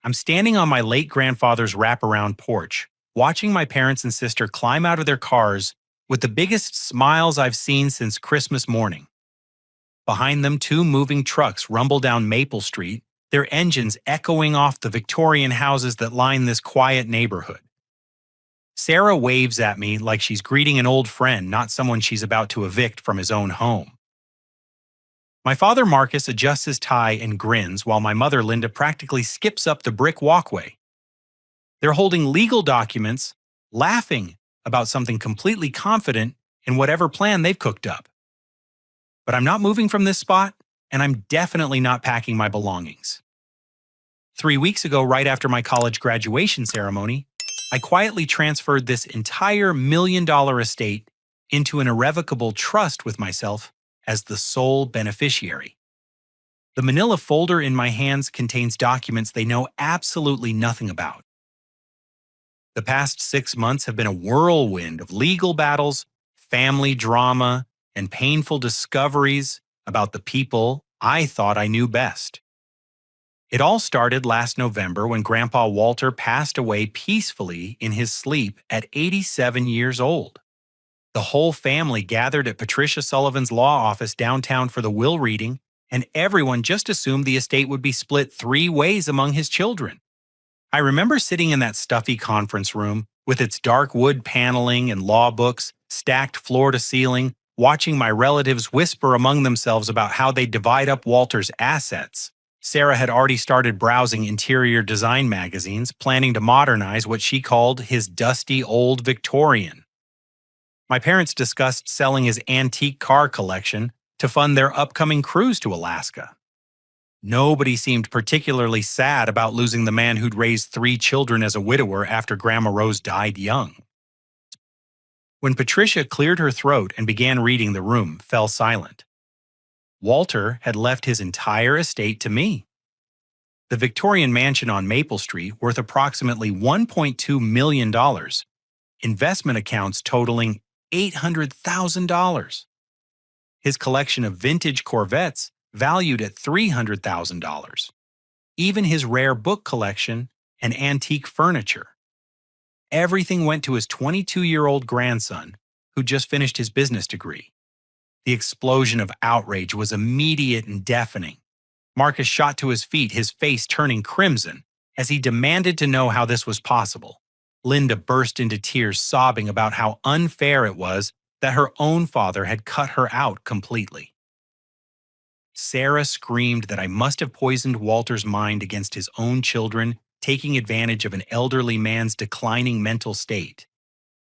I'm standing on my late grandfather's wraparound porch, watching my parents and sister climb out of their cars with the biggest smiles I've seen since Christmas morning. Behind them, two moving trucks rumble down Maple Street, their engines echoing off the Victorian houses that line this quiet neighborhood. Sarah waves at me like she's greeting an old friend, not someone she's about to evict from his own home. My father Marcus adjusts his tie and grins while my mother Linda practically skips up the brick walkway. They're holding legal documents, laughing about something completely confident in whatever plan they've cooked up. But I'm not moving from this spot, and I'm definitely not packing my belongings. 3 weeks ago, right after my college graduation ceremony, I quietly transferred this entire $1 million estate into an irrevocable trust with myself as the sole beneficiary. The manila folder in my hands contains documents they know absolutely nothing about. The past 6 months have been a whirlwind of legal battles, family drama, and painful discoveries about the people I thought I knew best. It all started last November when Grandpa Walter passed away peacefully in his sleep at 87 years old. The whole family gathered at Patricia Sullivan's law office downtown for the will reading, and everyone just assumed the estate would be split 3 ways among his children. I remember sitting in that stuffy conference room with its dark wood paneling and law books stacked floor to ceiling, watching my relatives whisper among themselves about how they'd divide up Walter's assets. Sarah had already started browsing interior design magazines, planning to modernize what she called his dusty old Victorian. My parents discussed selling his antique car collection to fund their upcoming cruise to Alaska. Nobody seemed particularly sad about losing the man who'd raised 3 children as a widower after Grandma Rose died young. When Patricia cleared her throat and began reading, the room fell silent. Walter had left his entire estate to me. The Victorian mansion on Maple Street, worth approximately $1.2 million, investment accounts totaling $800,000. His collection of vintage Corvettes valued at $300,000. Even his rare book collection and antique furniture. Everything went to his 22-year-old grandson, who just finished his business degree. The explosion of outrage was immediate and deafening. Marcus shot to his feet, his face turning crimson, as he demanded to know how this was possible. Linda burst into tears, sobbing about how unfair it was that her own father had cut her out completely. Sarah screamed that I must have poisoned Walter's mind against his own children, taking advantage of an elderly man's declining mental state.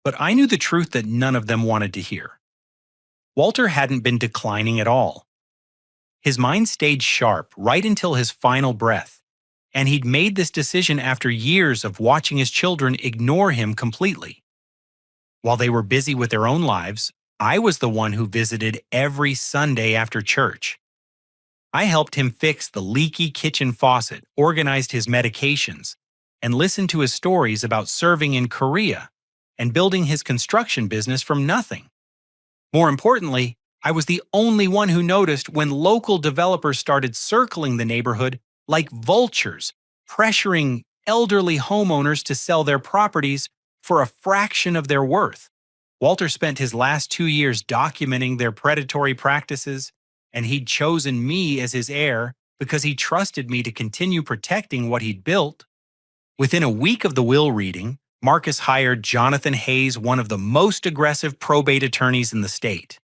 But I knew the truth that none of them wanted to hear. Walter hadn't been declining at all. His mind stayed sharp right until his final breath, and he'd made this decision after years of watching his children ignore him completely. While they were busy with their own lives, I was the one who visited every Sunday after church. I helped him fix the leaky kitchen faucet, organized his medications, and listened to his stories about serving in Korea and building his construction business from nothing. More importantly, I was the only one who noticed when local developers started circling the neighborhood like vultures, pressuring elderly homeowners to sell their properties for a fraction of their worth. Walter spent his last 2 years documenting their predatory practices, and he'd chosen me as his heir because he trusted me to continue protecting what he'd built. Within a week of the will reading, Marcus hired Jonathan Hayes, one of the most aggressive probate attorneys in the state.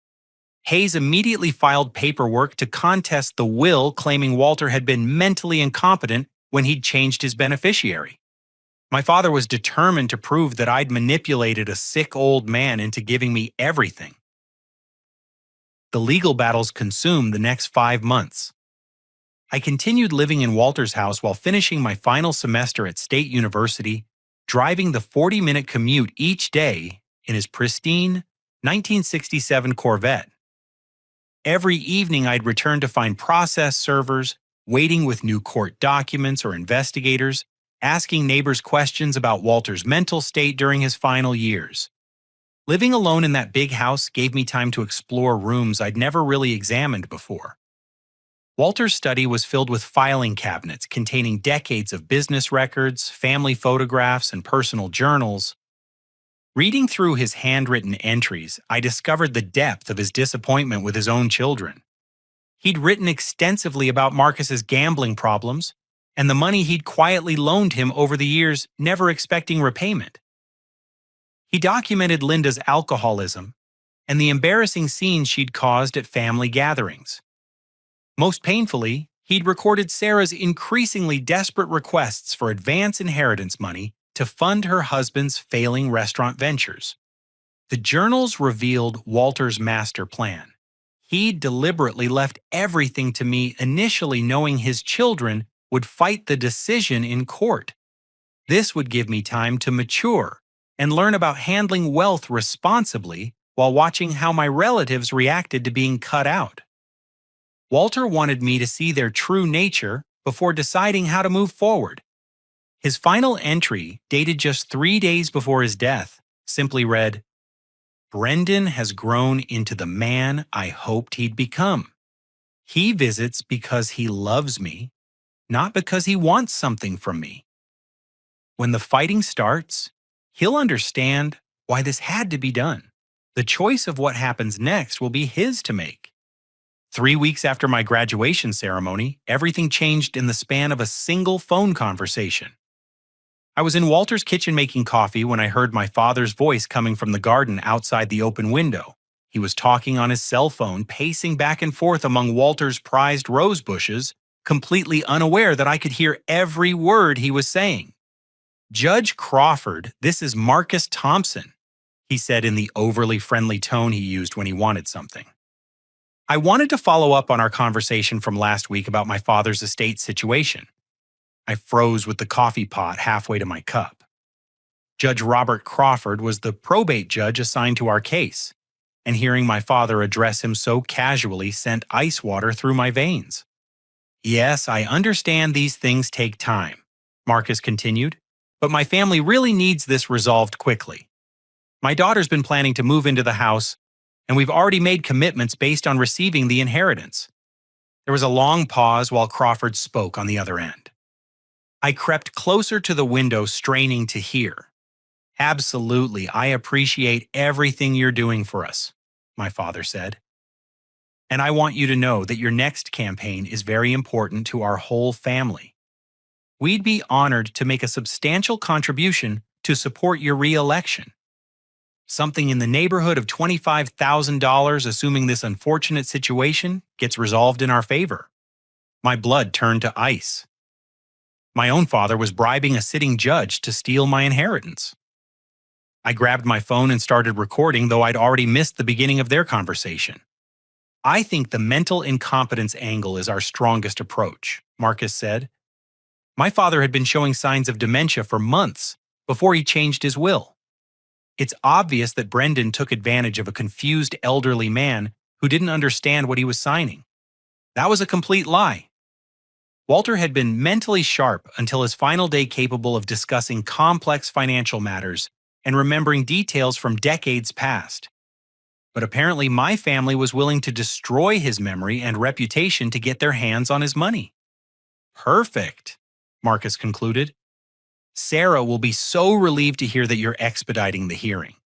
Hayes immediately filed paperwork to contest the will, claiming Walter had been mentally incompetent when he'd changed his beneficiary. My father was determined to prove that I'd manipulated a sick old man into giving me everything. The legal battles consumed the next 5 months. I continued living in Walter's house while finishing my final semester at State University, driving the 40-minute commute each day in his pristine 1967 Corvette. Every evening I'd return to find process servers, waiting with new court documents or investigators, asking neighbors questions about Walter's mental state during his final years. Living alone in that big house gave me time to explore rooms I'd never really examined before. Walter's study was filled with filing cabinets containing decades of business records, family photographs, and personal journals. Reading through his handwritten entries, I discovered the depth of his disappointment with his own children. He'd written extensively about Marcus's gambling problems and the money he'd quietly loaned him over the years, never expecting repayment. He documented Linda's alcoholism and the embarrassing scenes she'd caused at family gatherings. Most painfully, he'd recorded Sarah's increasingly desperate requests for advance inheritance money to fund her husband's failing restaurant ventures. The journals revealed Walter's master plan. He deliberately left everything to me, initially knowing his children would fight the decision in court. This would give me time to mature and learn about handling wealth responsibly while watching how my relatives reacted to being cut out. Walter wanted me to see their true nature before deciding how to move forward. His final entry, dated just 3 days before his death, simply read, "Brendan has grown into the man I hoped he'd become. He visits because he loves me, not because he wants something from me. When the fighting starts, he'll understand why this had to be done. The choice of what happens next will be his to make." 3 weeks after my graduation ceremony, everything changed in the span of a single phone conversation. I was in Walter's kitchen making coffee when I heard my father's voice coming from the garden outside the open window. He was talking on his cell phone, pacing back and forth among Walter's prized rose bushes, completely unaware that I could hear every word he was saying. "Judge Crawford, this is Marcus Thompson," he said in the overly friendly tone he used when he wanted something. I wanted to follow up on our conversation from last week about my father's estate situation. I froze with the coffee pot halfway to my cup. Judge Robert Crawford was the probate judge assigned to our case, and hearing my father address him so casually sent ice water through my veins. "Yes, I understand these things take time," Marcus continued, "but my family really needs this resolved quickly. My daughter's been planning to move into the house, and we've already made commitments based on receiving the inheritance." There was a long pause while Crawford spoke on the other end. I crept closer to the window, straining to hear. "Absolutely, I appreciate everything you're doing for us," my father said. "And I want you to know that your next campaign is very important to our whole family. We'd be honored to make a substantial contribution to support your re-election. Something in the neighborhood of $25,000, assuming this unfortunate situation gets resolved in our favor." My blood turned to ice. My own father was bribing a sitting judge to steal my inheritance. I grabbed my phone and started recording, though I'd already missed the beginning of their conversation. "I think the mental incompetence angle is our strongest approach," Marcus said. "My father had been showing signs of dementia for months before he changed his will. It's obvious that Brendan took advantage of a confused elderly man who didn't understand what he was signing. That was a complete lie." Walter had been mentally sharp until his final day, capable of discussing complex financial matters and remembering details from decades past. But apparently my family was willing to destroy his memory and reputation to get their hands on his money. "Perfect," Marcus concluded. "Sarah will be so relieved to hear that you're expediting the hearing.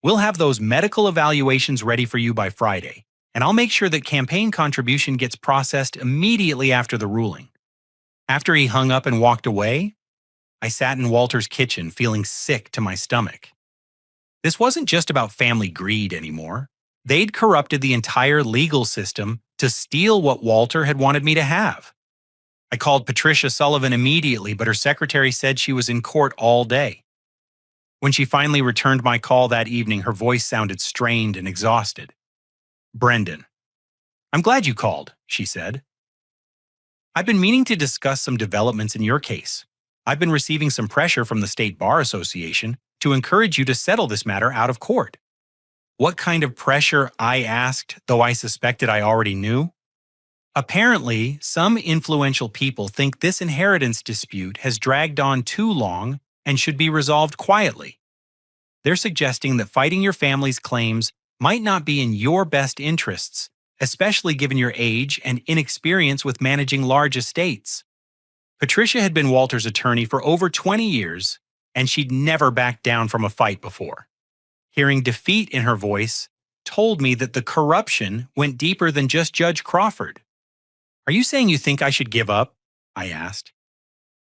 We'll have those medical evaluations ready for you by Friday, and I'll make sure that campaign contribution gets processed immediately after the ruling." After he hung up and walked away, I sat in Walter's kitchen feeling sick to my stomach. This wasn't just about family greed anymore. They'd corrupted the entire legal system to steal what Walter had wanted me to have. I called Patricia Sullivan immediately, but her secretary said she was in court all day. When she finally returned my call that evening, her voice sounded strained and exhausted. "Brendan, I'm glad you called," she said. "I've been meaning to discuss some developments in your case. I've been receiving some pressure from the State Bar Association to encourage you to settle this matter out of court." What kind of pressure, I asked, though I suspected I already knew. Apparently, some influential people think this inheritance dispute has dragged on too long and should be resolved quietly. They're suggesting that fighting your family's claims might not be in your best interests, especially given your age and inexperience with managing large estates. Patricia had been Walter's attorney for over 20 years, and she'd never backed down from a fight before. Hearing defeat in her voice told me that the corruption went deeper than just Judge Crawford. "Are you saying you think I should give up?" I asked.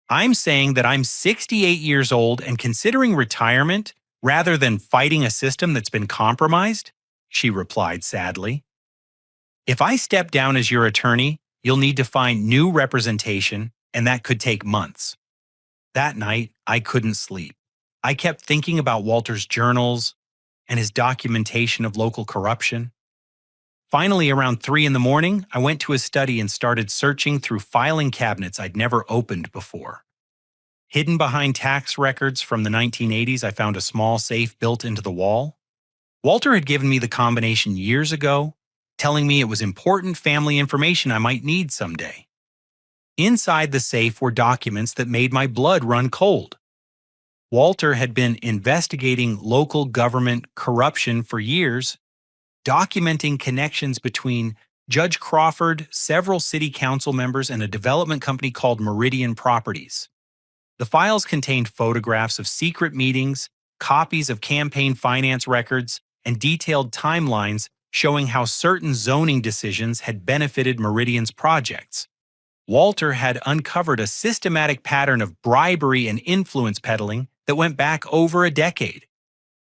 "I'm saying that I'm 68 years old and considering retirement rather than fighting a system that's been compromised," she replied sadly. "If I step down as your attorney, you'll need to find new representation, and that could take months." That night, I couldn't sleep. I kept thinking about Walter's journals and his documentation of local corruption. Finally, around 3 in the morning, I went to his study and started searching through filing cabinets I'd never opened before. Hidden behind tax records from the 1980s, I found a small safe built into the wall. Walter had given me the combination years ago, telling me it was important family information I might need someday. Inside the safe were documents that made my blood run cold. Walter had been investigating local government corruption for years, documenting connections between Judge Crawford, several city council members, and a development company called Meridian Properties. The files contained photographs of secret meetings, copies of campaign finance records, and detailed timelines showing how certain zoning decisions had benefited Meridian's projects. Walter had uncovered a systematic pattern of bribery and influence peddling that went back over a decade.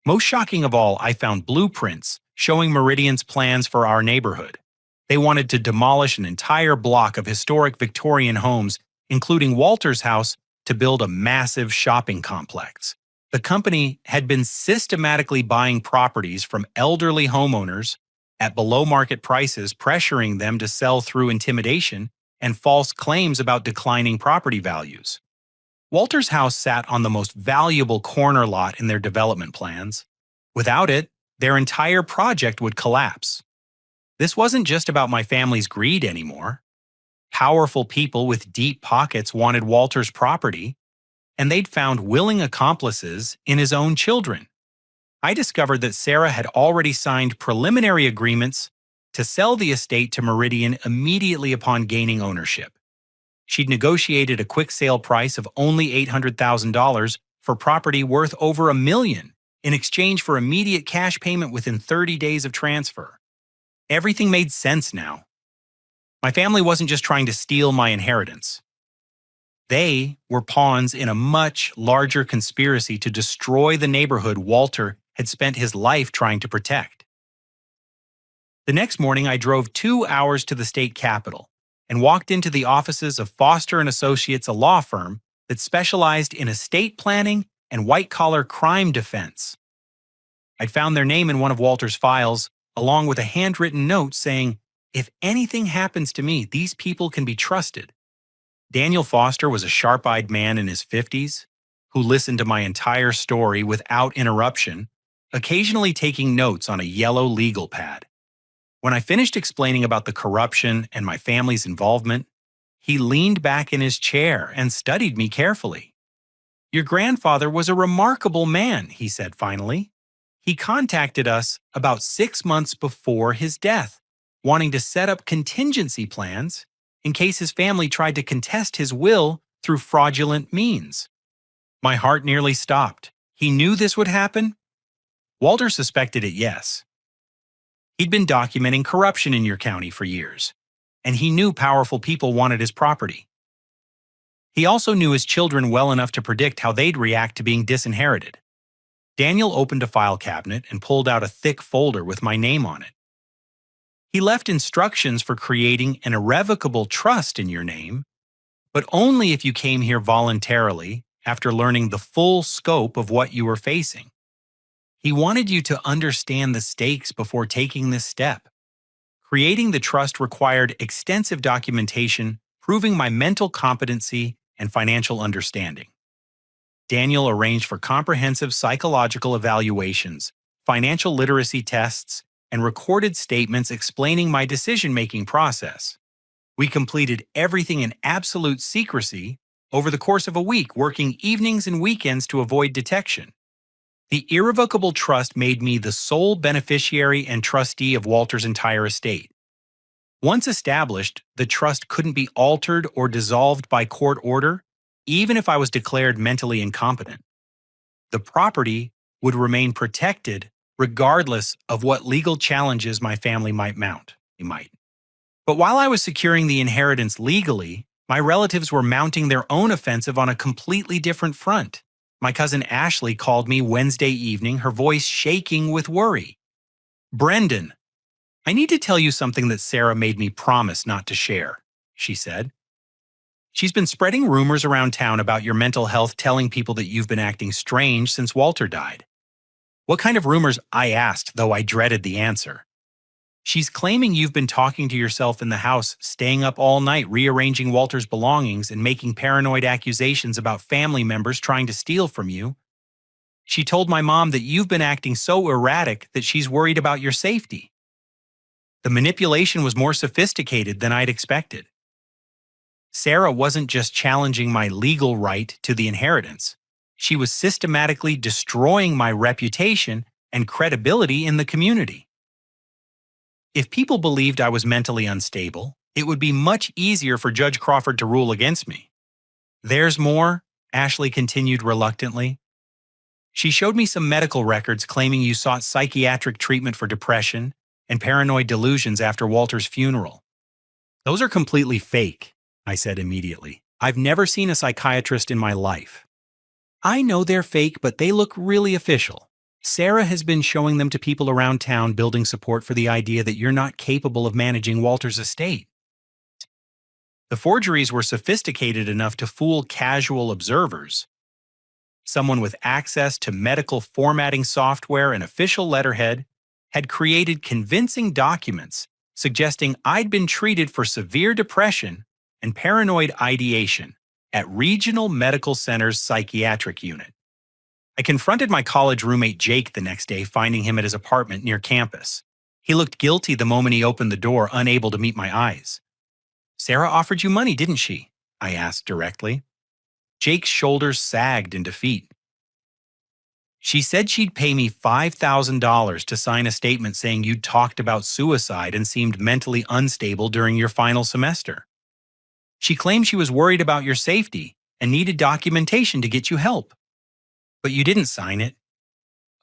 Most shocking of all, I found blueprints showing Meridian's plans for our neighborhood. They wanted to demolish an entire block of historic Victorian homes, including Walter's house, to build a massive shopping complex. The company had been systematically buying properties from elderly homeowners at below-market prices, pressuring them to sell through intimidation and false claims about declining property values. Walter's house sat on the most valuable corner lot in their development plans. Without it, their entire project would collapse. This wasn't just about my family's greed anymore. Powerful people with deep pockets wanted Walter's property, and they'd found willing accomplices in his own children. I discovered that Sarah had already signed preliminary agreements to sell the estate to Meridian immediately upon gaining ownership. She'd negotiated a quick sale price of only $800,000 for property worth over $1 million in exchange for immediate cash payment within 30 days of transfer. Everything made sense now. My family wasn't just trying to steal my inheritance. They were pawns in a much larger conspiracy to destroy the neighborhood Walter had spent his life trying to protect. The next morning, I drove 2 hours to the state capitol and walked into the offices of Foster & Associates, a law firm that specialized in estate planning and white-collar crime defense. I'd found their name in one of Walter's files, along with a handwritten note saying, "If anything happens to me, these people can be trusted." Daniel Foster was a sharp-eyed man in his 50s who listened to my entire story without interruption, occasionally taking notes on a yellow legal pad. When I finished explaining about the corruption and my family's involvement, he leaned back in his chair and studied me carefully. "Your grandfather was a remarkable man," he said finally. "He contacted us about 6 months before his death, wanting to set up contingency plans in case his family tried to contest his will through fraudulent means." My heart nearly stopped. He knew this would happen? Walter suspected it, yes. He'd been documenting corruption in your county for years, and he knew powerful people wanted his property. He also knew his children well enough to predict how they'd react to being disinherited. Daniel opened a file cabinet and pulled out a thick folder with my name on it. He left instructions for creating an irrevocable trust in your name, but only if you came here voluntarily after learning the full scope of what you were facing. He wanted you to understand the stakes before taking this step. Creating the trust required extensive documentation proving my mental competency and financial understanding. Daniel arranged for comprehensive psychological evaluations, financial literacy tests, and recorded statements explaining my decision-making process. We completed everything in absolute secrecy over the course of a week, working evenings and weekends to avoid detection. The irrevocable trust made me the sole beneficiary and trustee of Walter's entire estate. Once established, the trust couldn't be altered or dissolved by court order, even if I was declared mentally incompetent. The property would remain protected regardless of what legal challenges my family might mount. They might. But while I was securing the inheritance legally, my relatives were mounting their own offensive on a completely different front. My cousin Ashley called me Wednesday evening, her voice shaking with worry. "Brendan, I need to tell you something that Sarah made me promise not to share," she said. "She's been spreading rumors around town about your mental health, telling people that you've been acting strange since Walter died." "What kind of rumors?" I asked, though I dreaded the answer. "She's claiming you've been talking to yourself in the house, staying up all night rearranging Walter's belongings and making paranoid accusations about family members trying to steal from you. She told my mom that you've been acting so erratic that she's worried about your safety." The manipulation was more sophisticated than I'd expected. Sarah wasn't just challenging my legal right to the inheritance. She was systematically destroying my reputation and credibility in the community. If people believed I was mentally unstable, it would be much easier for Judge Crawford to rule against me. "There's more," Ashley continued reluctantly. "She showed me some medical records claiming you sought psychiatric treatment for depression and paranoid delusions after Walter's funeral." "Those are completely fake," I said immediately. "I've never seen a psychiatrist in my life." "I know they're fake, but they look really official. Sarah has been showing them to people around town, building support for the idea that you're not capable of managing Walter's estate." The forgeries were sophisticated enough to fool casual observers. Someone with access to medical formatting software and official letterhead had created convincing documents suggesting I'd been treated for severe depression and paranoid ideation at Regional Medical Center's psychiatric unit. I confronted my college roommate Jake the next day, finding him at his apartment near campus. He looked guilty the moment he opened the door, unable to meet my eyes. "Sarah offered you money, didn't she?" I asked directly. Jake's shoulders sagged in defeat. "She said she'd pay me $5,000 to sign a statement saying you'd talked about suicide and seemed mentally unstable during your final semester. She claimed she was worried about your safety and needed documentation to get you help. But you didn't sign it."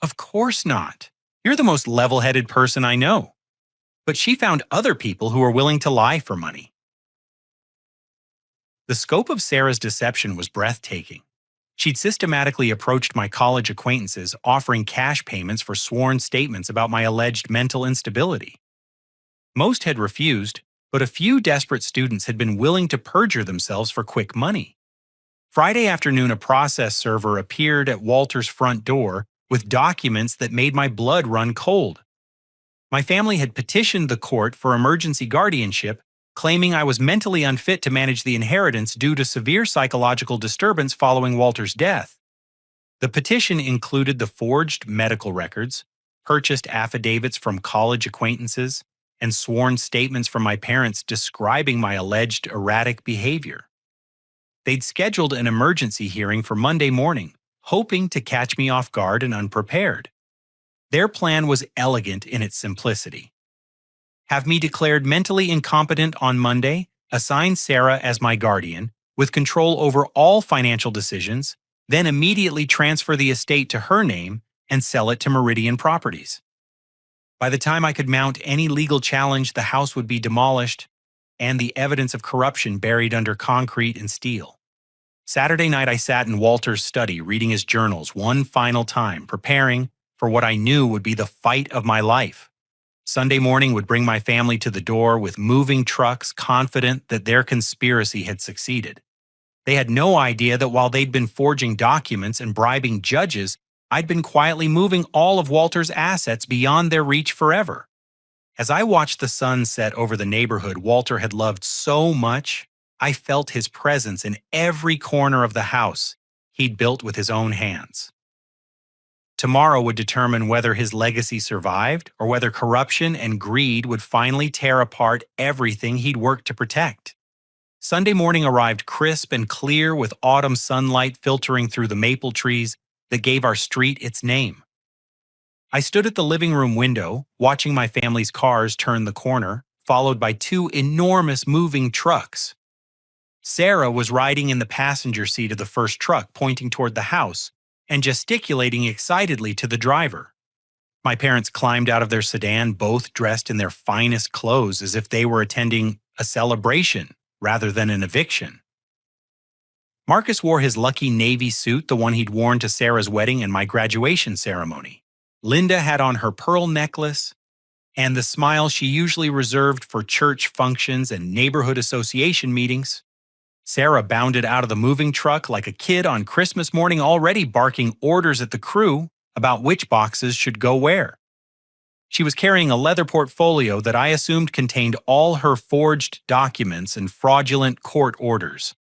"Of course not. You're the most level-headed person I know." "But she found other people who were willing to lie for money." The scope of Sarah's deception was breathtaking. She'd systematically approached my college acquaintances, offering cash payments for sworn statements about my alleged mental instability. Most had refused, but a few desperate students had been willing to perjure themselves for quick money. Friday afternoon, a process server appeared at Walter's front door with documents that made my blood run cold. My family had petitioned the court for emergency guardianship, claiming I was mentally unfit to manage the inheritance due to severe psychological disturbance following Walter's death. The petition included the forged medical records, purchased affidavits from college acquaintances, and sworn statements from my parents describing my alleged erratic behavior. They'd scheduled an emergency hearing for Monday morning, hoping to catch me off guard and unprepared. Their plan was elegant in its simplicity. Have me declared mentally incompetent on Monday, assign Sarah as my guardian, with control over all financial decisions, then immediately transfer the estate to her name and sell it to Meridian Properties. By the time I could mount any legal challenge, the house would be demolished and the evidence of corruption buried under concrete and steel. Saturday night, I sat in Walter's study reading his journals one final time, preparing for what I knew would be the fight of my life. Sunday morning would bring my family to the door with moving trucks, confident that their conspiracy had succeeded. They had no idea that while they'd been forging documents and bribing judges, I'd been quietly moving all of Walter's assets beyond their reach forever. As I watched the sun set over the neighborhood Walter had loved so much, I felt his presence in every corner of the house he'd built with his own hands. Tomorrow would determine whether his legacy survived or whether corruption and greed would finally tear apart everything he'd worked to protect. Sunday morning arrived crisp and clear with autumn sunlight filtering through the maple trees that gave our street its name. I stood at the living room window, watching my family's cars turn the corner, followed by two enormous moving trucks. Sarah was riding in the passenger seat of the first truck, pointing toward the house and gesticulating excitedly to the driver. My parents climbed out of their sedan, both dressed in their finest clothes as if they were attending a celebration rather than an eviction. Marcus wore his lucky navy suit, the one he'd worn to Sarah's wedding and my graduation ceremony. Linda had on her pearl necklace and the smile she usually reserved for church functions and neighborhood association meetings. Sarah bounded out of the moving truck like a kid on Christmas morning, already barking orders at the crew about which boxes should go where. She was carrying a leather portfolio that I assumed contained all her forged documents and fraudulent court orders.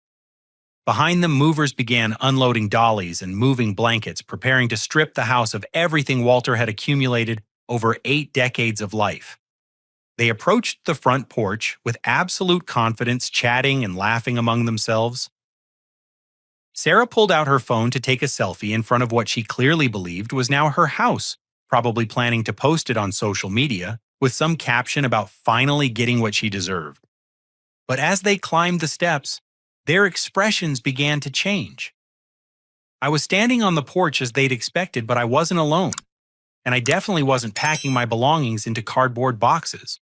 Behind them, movers began unloading dollies and moving blankets, preparing to strip the house of everything Walter had accumulated over 8 decades of life. They approached the front porch with absolute confidence, chatting and laughing among themselves. Sarah pulled out her phone to take a selfie in front of what she clearly believed was now her house, probably planning to post it on social media with some caption about finally getting what she deserved. But as they climbed the steps, their expressions began to change. I was standing on the porch as they'd expected, but I wasn't alone, and I definitely wasn't packing my belongings into cardboard boxes.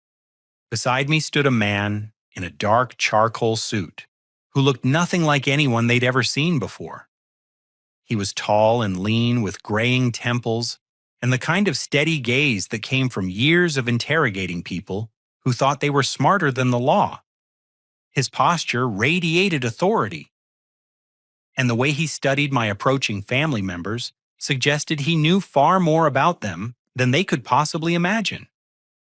Beside me stood a man in a dark charcoal suit who looked nothing like anyone they'd ever seen before. He was tall and lean with graying temples and the kind of steady gaze that came from years of interrogating people who thought they were smarter than the law. His posture radiated authority, and the way he studied my approaching family members suggested he knew far more about them than they could possibly imagine.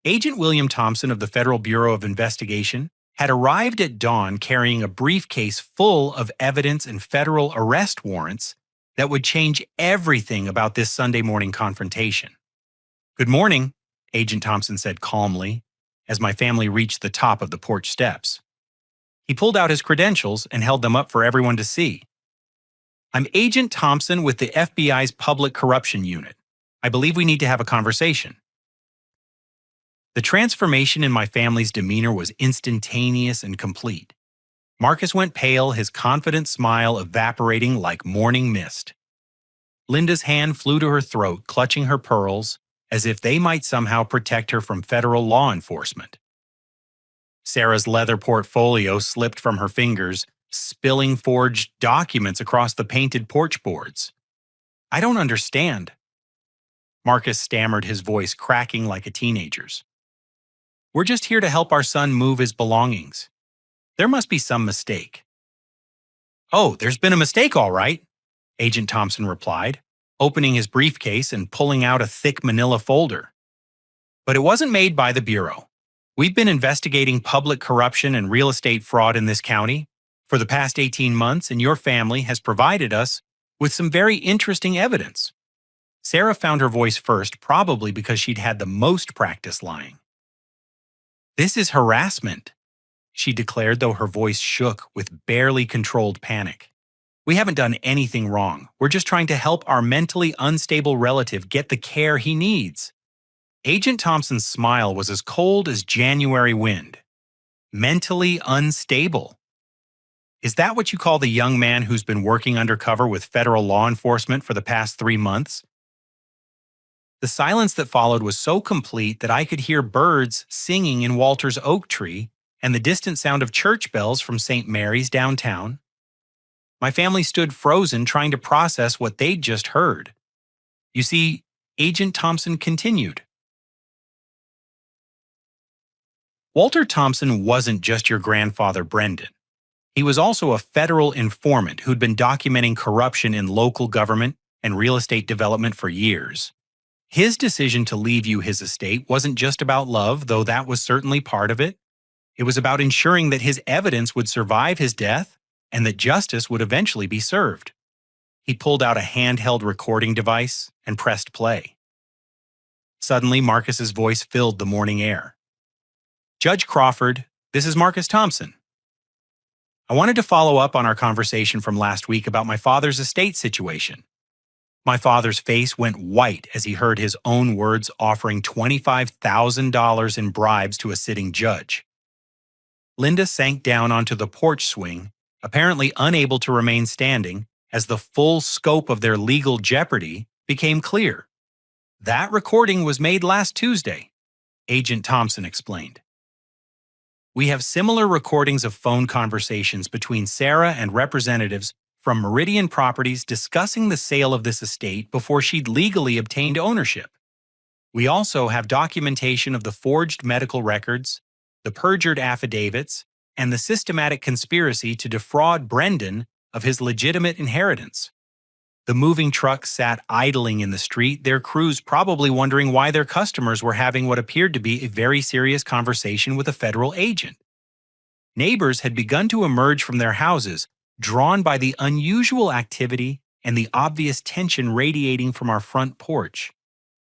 Agent William Thompson of the Federal Bureau of Investigation had arrived at dawn carrying a briefcase full of evidence and federal arrest warrants that would change everything about this Sunday morning confrontation. "Good morning," Agent Thompson said calmly as my family reached the top of the porch steps. He pulled out his credentials and held them up for everyone to see. "I'm Agent Thompson with the FBI's Public Corruption Unit. I believe we need to have a conversation." The transformation in my family's demeanor was instantaneous and complete. Marcus went pale, his confident smile evaporating like morning mist. Linda's hand flew to her throat, clutching her pearls, as if they might somehow protect her from federal law enforcement. Sarah's leather portfolio slipped from her fingers, spilling forged documents across the painted porch boards. "I don't understand." Marcus stammered, his voice cracking like a teenager's. "We're just here to help our son move his belongings. There must be some mistake." "Oh, there's been a mistake, all right," Agent Thompson replied, opening his briefcase and pulling out a thick manila folder. "But it wasn't made by the Bureau. We've been investigating public corruption and real estate fraud in this county for the past 18 months, and your family has provided us with some very interesting evidence." Sarah found her voice first, probably because she'd had the most practice lying. "This is harassment," she declared, though her voice shook with barely controlled panic. "We haven't done anything wrong. We're just trying to help our mentally unstable relative get the care he needs." Agent Thompson's smile was as cold as January wind. Mentally unstable. Is that what you call the young man who's been working undercover with federal law enforcement for the past 3 months? The silence that followed was so complete that I could hear birds singing in Walter's oak tree and the distant sound of church bells from St. Mary's downtown. My family stood frozen, trying to process what they'd just heard. "You see," Agent Thompson continued, "Walter Thompson wasn't just your grandfather Brendan. He was also a federal informant who'd been documenting corruption in local government and real estate development for years. His decision to leave you his estate wasn't just about love, though that was certainly part of it. It was about ensuring that his evidence would survive his death and that justice would eventually be served." He pulled out a handheld recording device and pressed play. Suddenly, Marcus's voice filled the morning air. "Judge Crawford, this is Marcus Thompson. I wanted to follow up on our conversation from last week about my father's estate situation. My father's face went white as he heard his own words offering $25,000 in bribes to a sitting judge. Linda sank down onto the porch swing, apparently unable to remain standing, as the full scope of their legal jeopardy became clear. That recording was made last Tuesday, Agent Thompson explained. We have similar recordings of phone conversations between Sarah and representatives from Meridian Properties discussing the sale of this estate before she'd legally obtained ownership. We also have documentation of the forged medical records, the perjured affidavits, and the systematic conspiracy to defraud Brendan of his legitimate inheritance. The moving trucks sat idling in the street, their crews probably wondering why their customers were having what appeared to be a very serious conversation with a federal agent. Neighbors had begun to emerge from their houses, drawn by the unusual activity and the obvious tension radiating from our front porch.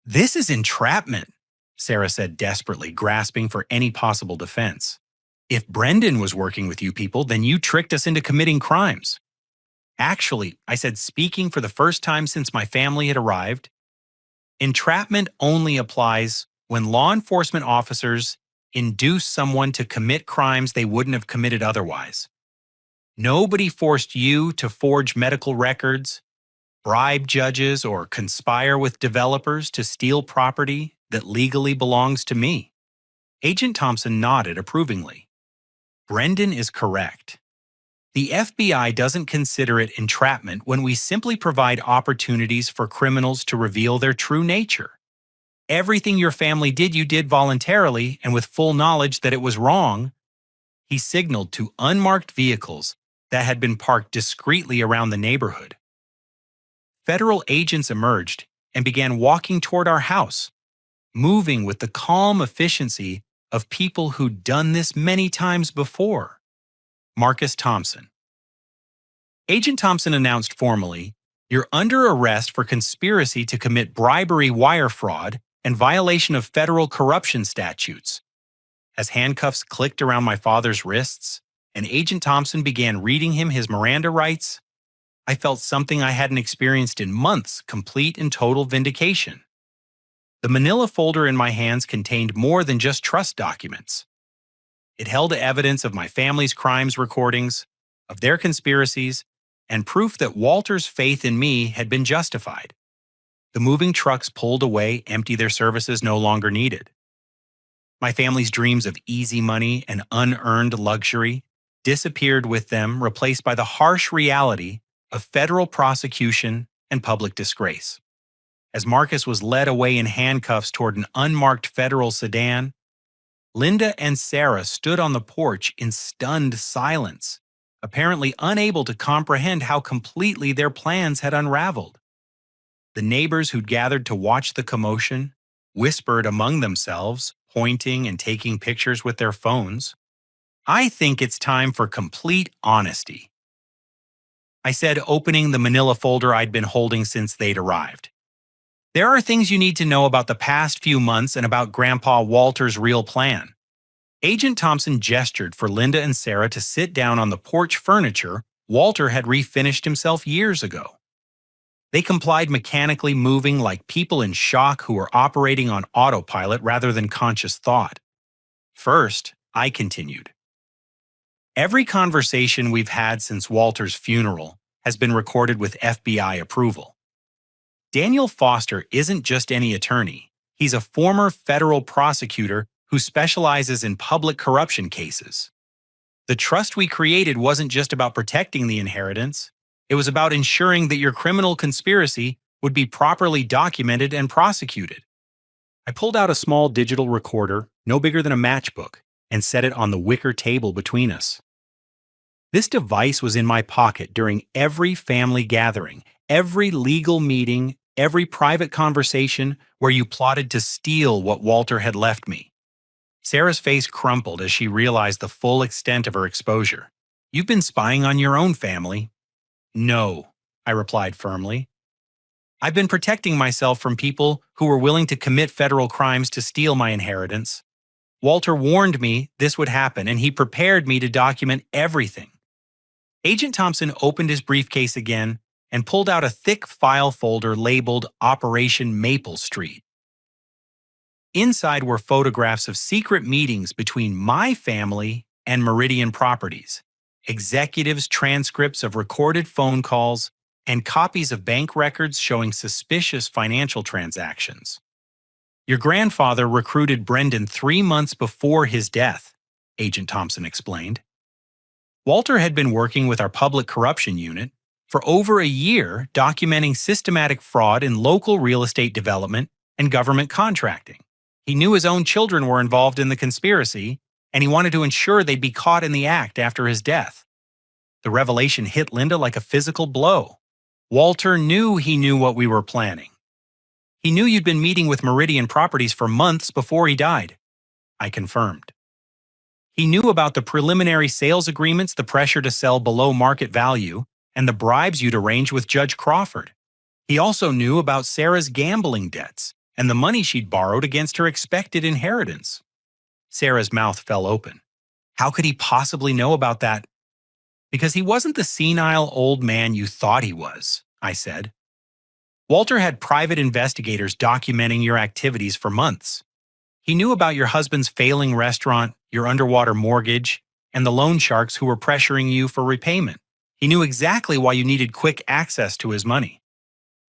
"This is entrapment," Sarah said desperately, grasping for any possible defense. "If Brendan was working with you people, then you tricked us into committing crimes." "Actually," I said, speaking for the first time since my family had arrived, "entrapment only applies when law enforcement officers induce someone to commit crimes they wouldn't have committed otherwise. Nobody forced you to forge medical records, bribe judges, or conspire with developers to steal property that legally belongs to me." Agent Thompson nodded approvingly. Brendan is correct. The FBI doesn't consider it entrapment when we simply provide opportunities for criminals to reveal their true nature. Everything your family did, you did voluntarily and with full knowledge that it was wrong. He signaled to unmarked vehicles that had been parked discreetly around the neighborhood. Federal agents emerged and began walking toward our house, moving with the calm efficiency of people who'd done this many times before. Marcus Thompson. Agent Thompson announced formally, "You're under arrest for conspiracy to commit bribery, wire fraud, and violation of federal corruption statutes." As handcuffs clicked around my father's wrists and Agent Thompson began reading him his Miranda rights, I felt something I hadn't experienced in months: complete and total vindication. The manila folder in my hands contained more than just trust documents. It held evidence of my family's crimes recordings, of their conspiracies, and proof that Walter's faith in me had been justified. The moving trucks pulled away, empty, their services no longer needed. My family's dreams of easy money and unearned luxury disappeared with them, replaced by the harsh reality of federal prosecution and public disgrace. As Marcus was led away in handcuffs toward an unmarked federal sedan, Linda and Sarah stood on the porch in stunned silence, apparently unable to comprehend how completely their plans had unraveled. The neighbors who'd gathered to watch the commotion whispered among themselves, pointing and taking pictures with their phones. "I think it's time for complete honesty," I said, opening the manila folder I'd been holding since they'd arrived. "There are things you need to know about the past few months and about Grandpa Walter's real plan." Agent Thompson gestured for Linda and Sarah to sit down on the porch furniture Walter had refinished himself years ago. They complied, mechanically, moving like people in shock who were operating on autopilot rather than conscious thought. "First," I continued, "every conversation we've had since Walter's funeral has been recorded with FBI approval. Daniel Foster isn't just any attorney. He's a former federal prosecutor who specializes in public corruption cases. The trust we created wasn't just about protecting the inheritance. It was about ensuring that your criminal conspiracy would be properly documented and prosecuted." I pulled out a small digital recorder, no bigger than a matchbook, and set it on the wicker table between us. This device was in my pocket during every family gathering, every legal meeting, every private conversation where you plotted to steal what Walter had left me. Sarah's face crumpled as she realized the full extent of her exposure. "You've been spying on your own family." "No," I replied firmly. "I've been protecting myself from people who were willing to commit federal crimes to steal my inheritance. Walter warned me this would happen, and he prepared me to document everything." Agent Thompson opened his briefcase again, and pulled out a thick file folder labeled Operation Maple Street. Inside were photographs of secret meetings between my family and Meridian Properties, executives' transcripts of recorded phone calls, and copies of bank records showing suspicious financial transactions. Your grandfather recruited Brendan 3 months before his death, Agent Thompson explained. Walter had been working with our public corruption unit for over a year documenting systematic fraud in local real estate development and government contracting. He knew his own children were involved in the conspiracy, and he wanted to ensure they'd be caught in the act after his death. The revelation hit Linda like a physical blow. Walter knew he knew what we were planning. He knew you'd been meeting with Meridian Properties for months before he died, I confirmed. He knew about the preliminary sales agreements, the pressure to sell below market value, and the bribes you'd arranged with Judge Crawford. He also knew about Sarah's gambling debts and the money she'd borrowed against her expected inheritance. Sarah's mouth fell open. How could he possibly know about that? Because he wasn't the senile old man you thought he was, I said. Walter had private investigators documenting your activities for months. He knew about your husband's failing restaurant, your underwater mortgage, and the loan sharks who were pressuring you for repayment. He knew exactly why you needed quick access to his money.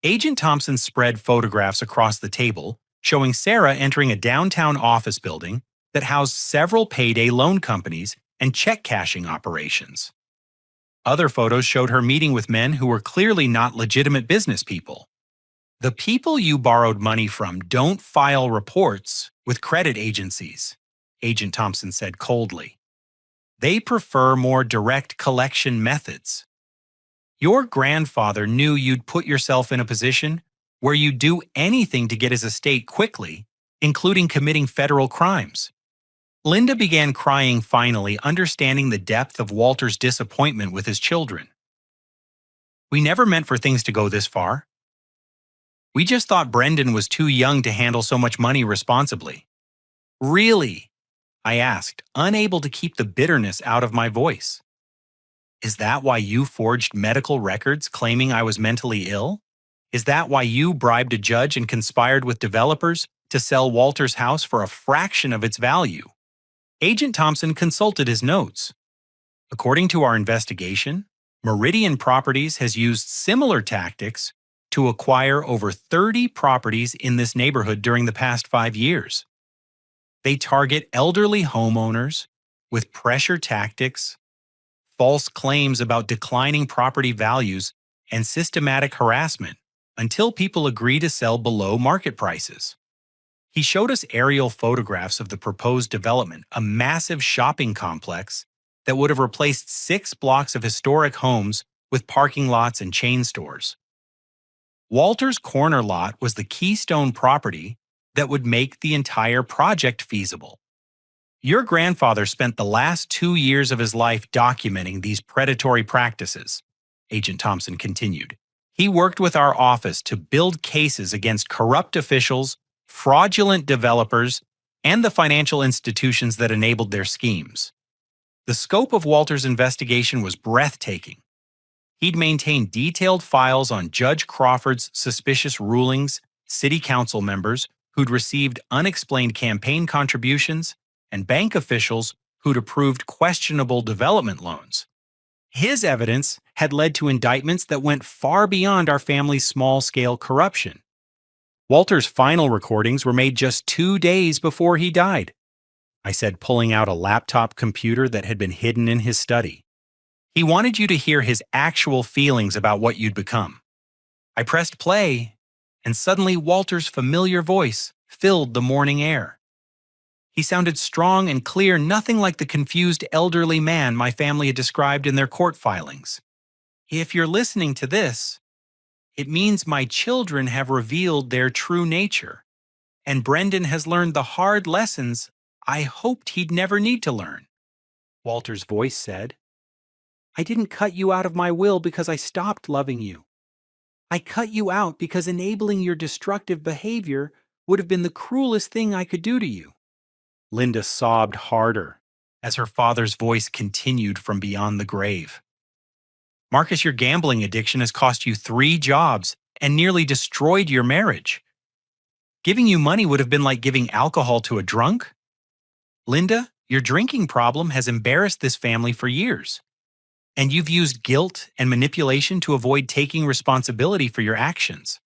Agent Thompson spread photographs across the table showing Sarah entering a downtown office building that housed several payday loan companies and check cashing operations. Other photos showed her meeting with men who were clearly not legitimate business people. The people you borrowed money from don't file reports with credit agencies, Agent Thompson said coldly. They prefer more direct collection methods. Your grandfather knew you'd put yourself in a position where you'd do anything to get his estate quickly, including committing federal crimes. Linda began crying finally, understanding the depth of Walter's disappointment with his children. We never meant for things to go this far. We just thought Brendan was too young to handle so much money responsibly. Really? I asked, unable to keep the bitterness out of my voice. Is that why you forged medical records claiming I was mentally ill? Is that why you bribed a judge and conspired with developers to sell Walter's house for a fraction of its value? Agent Thompson consulted his notes. According to our investigation, Meridian Properties has used similar tactics to acquire over 30 properties in this neighborhood during the past 5 years. They target elderly homeowners with pressure tactics, false claims about declining property values, and systematic harassment until people agree to sell below market prices. He showed us aerial photographs of the proposed development, a massive shopping complex that would have replaced 6 blocks of historic homes with parking lots and chain stores. Walter's corner lot was the keystone property that would make the entire project feasible. Your grandfather spent the last 2 years of his life documenting these predatory practices, Agent Thompson continued. He worked with our office to build cases against corrupt officials, fraudulent developers, and the financial institutions that enabled their schemes. The scope of Walter's investigation was breathtaking. He'd maintained detailed files on Judge Crawford's suspicious rulings, city council members who'd received unexplained campaign contributions, and bank officials who'd approved questionable development loans. His evidence had led to indictments that went far beyond our family's small-scale corruption. Walter's final recordings were made just 2 days before he died, I said, pulling out a laptop computer that had been hidden in his study. He wanted you to hear his actual feelings about what you'd become. I pressed play, and suddenly Walter's familiar voice filled the morning air. He sounded strong and clear, nothing like the confused elderly man my family had described in their court filings. If you're listening to this, it means my children have revealed their true nature, and Brendan has learned the hard lessons I hoped he'd never need to learn. Walter's voice said, I didn't cut you out of my will because I stopped loving you. I cut you out because enabling your destructive behavior would have been the cruelest thing I could do to you. Linda sobbed harder as her father's voice continued from beyond the grave. Marcus, your gambling addiction has cost you 3 jobs and nearly destroyed your marriage. Giving you money would have been like giving alcohol to a drunk. Linda, your drinking problem has embarrassed this family for years. And you've used guilt and manipulation to avoid taking responsibility for your actions.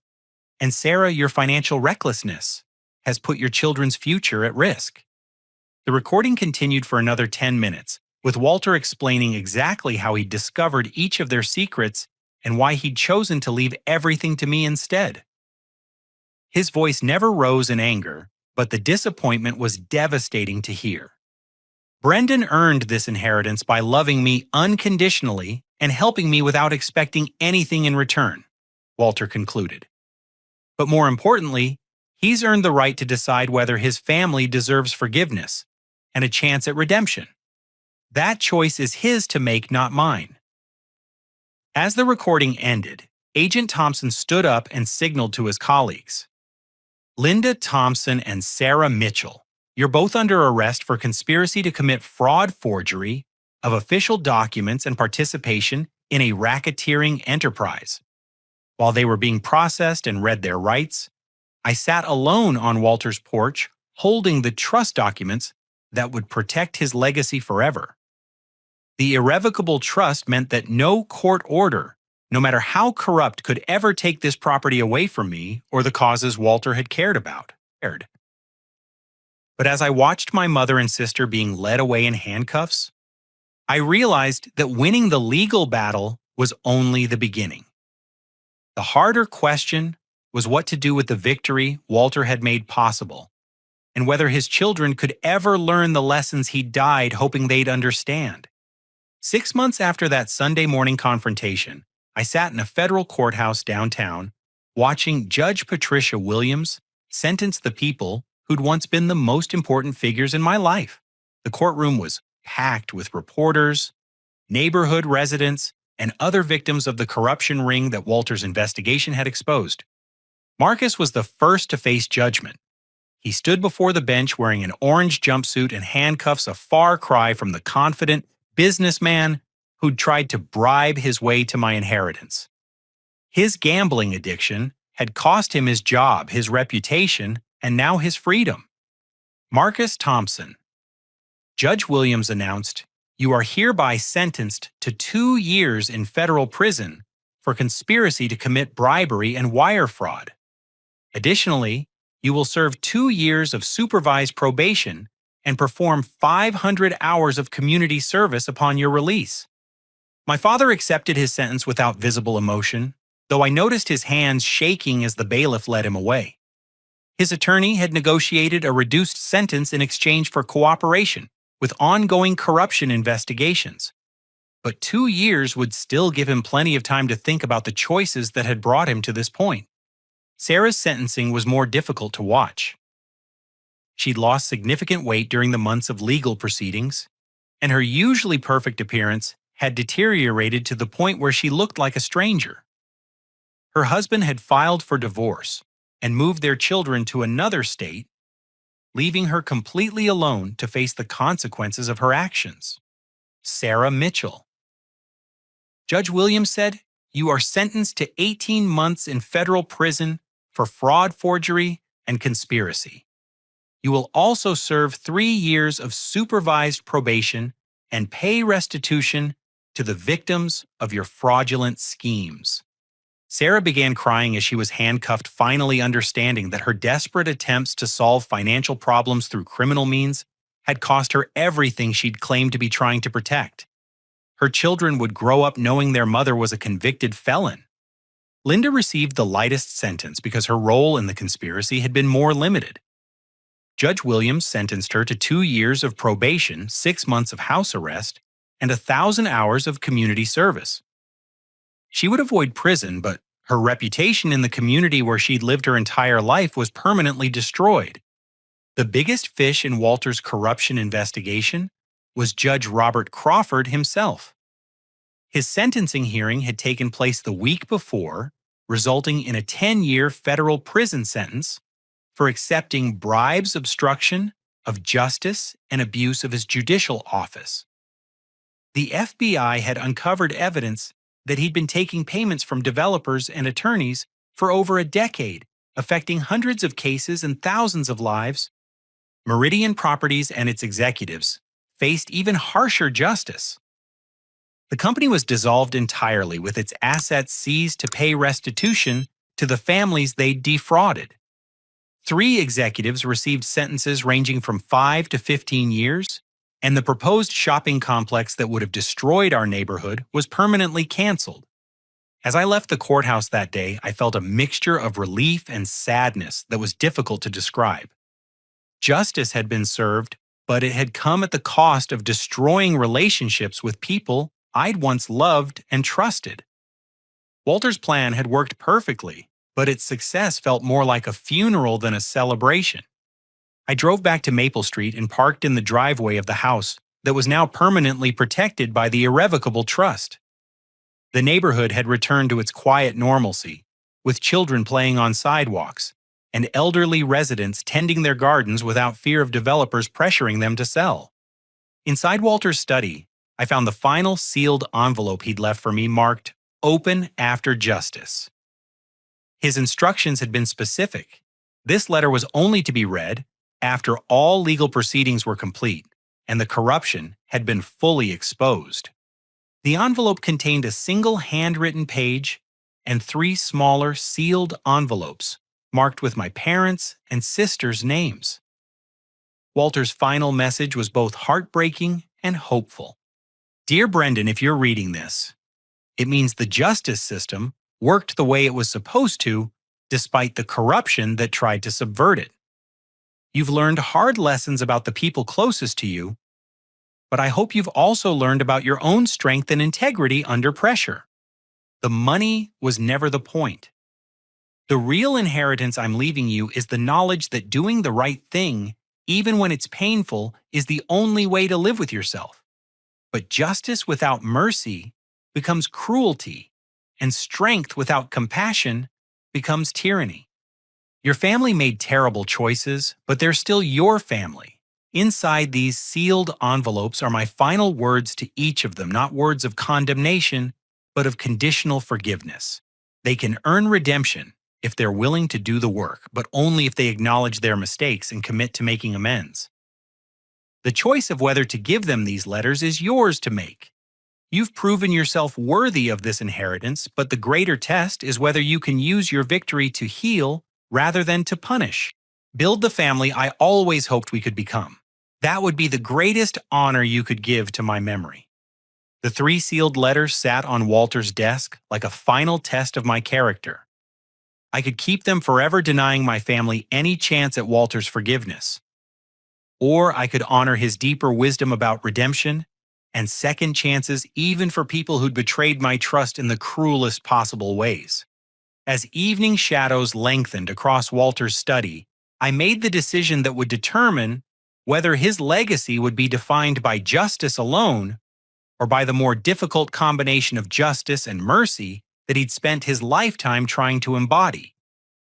And Sarah, your financial recklessness has put your children's future at risk. The recording continued for another 10 minutes, with Walter explaining exactly how he discovered each of their secrets and why he'd chosen to leave everything to me instead. His voice never rose in anger, but the disappointment was devastating to hear. Brendan earned this inheritance by loving me unconditionally and helping me without expecting anything in return, Walter concluded. But more importantly, he's earned the right to decide whether his family deserves forgiveness and a chance at redemption. That choice is his to make, not mine. As the recording ended, Agent Thompson stood up and signaled to his colleagues. Linda Thompson and Sarah Mitchell, you're both under arrest for conspiracy to commit fraud forgery of official documents and participation in a racketeering enterprise. While they were being processed and read their rights, I sat alone on Walter's porch holding the trust documents that would protect his legacy forever. The irrevocable trust meant that no court order, no matter how corrupt, could ever take this property away from me or the causes Walter had cared about. But as I watched my mother and sister being led away in handcuffs, I realized that winning the legal battle was only the beginning. The harder question was what to do with the victory Walter had made possible, and whether his children could ever learn the lessons he died hoping they'd understand. 6 months after that Sunday morning confrontation, I sat in a federal courthouse downtown, watching Judge Patricia Williams sentence the people who'd once been the most important figures in my life. The courtroom was packed with reporters, neighborhood residents, and other victims of the corruption ring that Walter's investigation had exposed. Marcus was the first to face judgment. He stood before the bench wearing an orange jumpsuit and handcuffs, a far cry from the confident businessman who'd tried to bribe his way to my inheritance. His gambling addiction had cost him his job, his reputation, and now his freedom. Marcus Thompson. Judge Williams announced, "You are hereby sentenced to 2 years in federal prison for conspiracy to commit bribery and wire fraud. Additionally, you will serve 2 years of supervised probation and perform 500 hours of community service upon your release." My father accepted his sentence without visible emotion, though I noticed his hands shaking as the bailiff led him away. His attorney had negotiated a reduced sentence in exchange for cooperation with ongoing corruption investigations. But 2 years would still give him plenty of time to think about the choices that had brought him to this point. Sarah's sentencing was more difficult to watch. She'd lost significant weight during the months of legal proceedings, and her usually perfect appearance had deteriorated to the point where she looked like a stranger. Her husband had filed for divorce and moved their children to another state, leaving her completely alone to face the consequences of her actions. Sarah Mitchell. Judge Williams said, "You are sentenced to 18 months in federal prison for fraud, forgery, and conspiracy. You will also serve 3 years of supervised probation and pay restitution to the victims of your fraudulent schemes." Sarah began crying as she was handcuffed, finally understanding that her desperate attempts to solve financial problems through criminal means had cost her everything she'd claimed to be trying to protect. Her children would grow up knowing their mother was a convicted felon. Linda received the lightest sentence because her role in the conspiracy had been more limited. Judge Williams sentenced her to 2 years of probation, 6 months of house arrest, and 1,000 hours of community service. She would avoid prison, but her reputation in the community where she'd lived her entire life was permanently destroyed. The biggest fish in Walter's corruption investigation was Judge Robert Crawford himself. His sentencing hearing had taken place the week before, resulting in a 10-year federal prison sentence for accepting bribes, obstruction of justice, and abuse of his judicial office. The FBI had uncovered evidence that he'd been taking payments from developers and attorneys for over a decade, affecting hundreds of cases and thousands of lives. Meridian Properties and its executives faced even harsher justice. The company was dissolved entirely, with its assets seized to pay restitution to the families they'd defrauded. 3 executives received sentences ranging from 5 to 15 years, and the proposed shopping complex that would have destroyed our neighborhood was permanently canceled. As I left the courthouse that day, I felt a mixture of relief and sadness that was difficult to describe. Justice had been served, but it had come at the cost of destroying relationships with people I'd once loved and trusted. Walter's plan had worked perfectly, but its success felt more like a funeral than a celebration. I drove back to Maple Street and parked in the driveway of the house that was now permanently protected by the irrevocable trust. The neighborhood had returned to its quiet normalcy, with children playing on sidewalks and elderly residents tending their gardens without fear of developers pressuring them to sell. Inside Walter's study, I found the final sealed envelope he'd left for me marked "Open after justice." His instructions had been specific. This letter was only to be read after all legal proceedings were complete and the corruption had been fully exposed. The envelope contained a single handwritten page and 3 smaller sealed envelopes marked with my parents' and sister's names. Walter's final message was both heartbreaking and hopeful. Dear Brendan, if you're reading this, it means the justice system worked the way it was supposed to, despite the corruption that tried to subvert it. You've learned hard lessons about the people closest to you, but I hope you've also learned about your own strength and integrity under pressure. The money was never the point. The real inheritance I'm leaving you is the knowledge that doing the right thing, even when it's painful, is the only way to live with yourself. But justice without mercy becomes cruelty, and strength without compassion becomes tyranny. Your family made terrible choices, but they're still your family. Inside these sealed envelopes are my final words to each of them, not words of condemnation, but of conditional forgiveness. They can earn redemption if they're willing to do the work, but only if they acknowledge their mistakes and commit to making amends. The choice of whether to give them these letters is yours to make. You've proven yourself worthy of this inheritance, but the greater test is whether you can use your victory to heal rather than to punish. Build the family I always hoped we could become. That would be the greatest honor you could give to my memory. The 3 sealed letters sat on Walter's desk like a final test of my character. I could keep them forever, denying my family any chance at Walter's forgiveness. Or I could honor his deeper wisdom about redemption and second chances even for people who'd betrayed my trust in the cruelest possible ways. As evening shadows lengthened across Walter's study, I made the decision that would determine whether his legacy would be defined by justice alone or by the more difficult combination of justice and mercy that he'd spent his lifetime trying to embody.